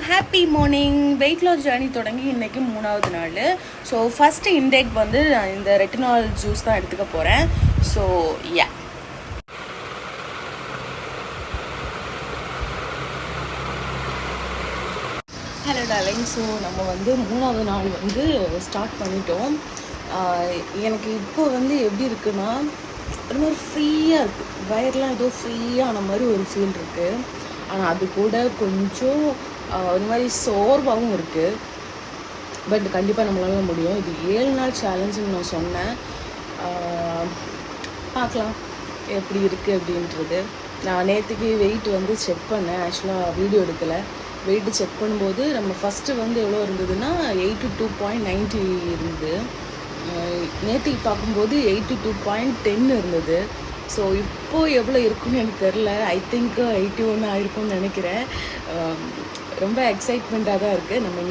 Happy morning. Weight loss journey தொடங்கி இன்றைக்கி 3வது நாள். ஸோ ஃபஸ்ட்டு இன்டேக் வந்து நான் இந்த ரெட்டினால் ஜூஸ் தான் எடுத்துக்க போகிறேன். So yeah, hello darling. So நம்ம வந்து 3வது நாள் வந்து ஸ்டார்ட் பண்ணிட்டோம். எனக்கு இப்போ வந்து எப்படி இருக்குன்னா, ஒரு மாதிரி ஃப்ரீயாக இருக்குது. வயர்லாம் ஏதோ ஃப்ரீயான மாதிரி ஒரு ஃபீல் இருக்குது. ஆனால் அது கூட கொஞ்சம் ஒரு மாதிரி சோர்வாகவும் இருக்குது. பட் கண்டிப்பாக நம்மளால முடியும். இது 7 நாள் சேலஞ்சுன்னு நான் சொன்னேன். பார்க்கலாம் எப்படி இருக்குது அப்படின்றது. நான் நேற்றுக்கு வெயிட் வந்து செக் பண்ணேன். ஆக்சுவலாக வீடியோ எடுக்கலை. வெயிட்டு செக் பண்ணும்போது நம்ம ஃபஸ்ட்டு வந்து எவ்வளோ இருந்ததுன்னா 82.90 இருந்தது. நேற்றுக்கு பார்க்கும்போது 82.10 இருந்தது. ஸோ இப்போது எவ்வளோ இருக்குன்னு எனக்கு தெரில. ஐ திங்க் 81 ஆயிருக்கும்னு நினைக்கிறேன். ரொம்ப எக்ஸைட்மெண்ட்டாக தான் இருக்குது. நம்ம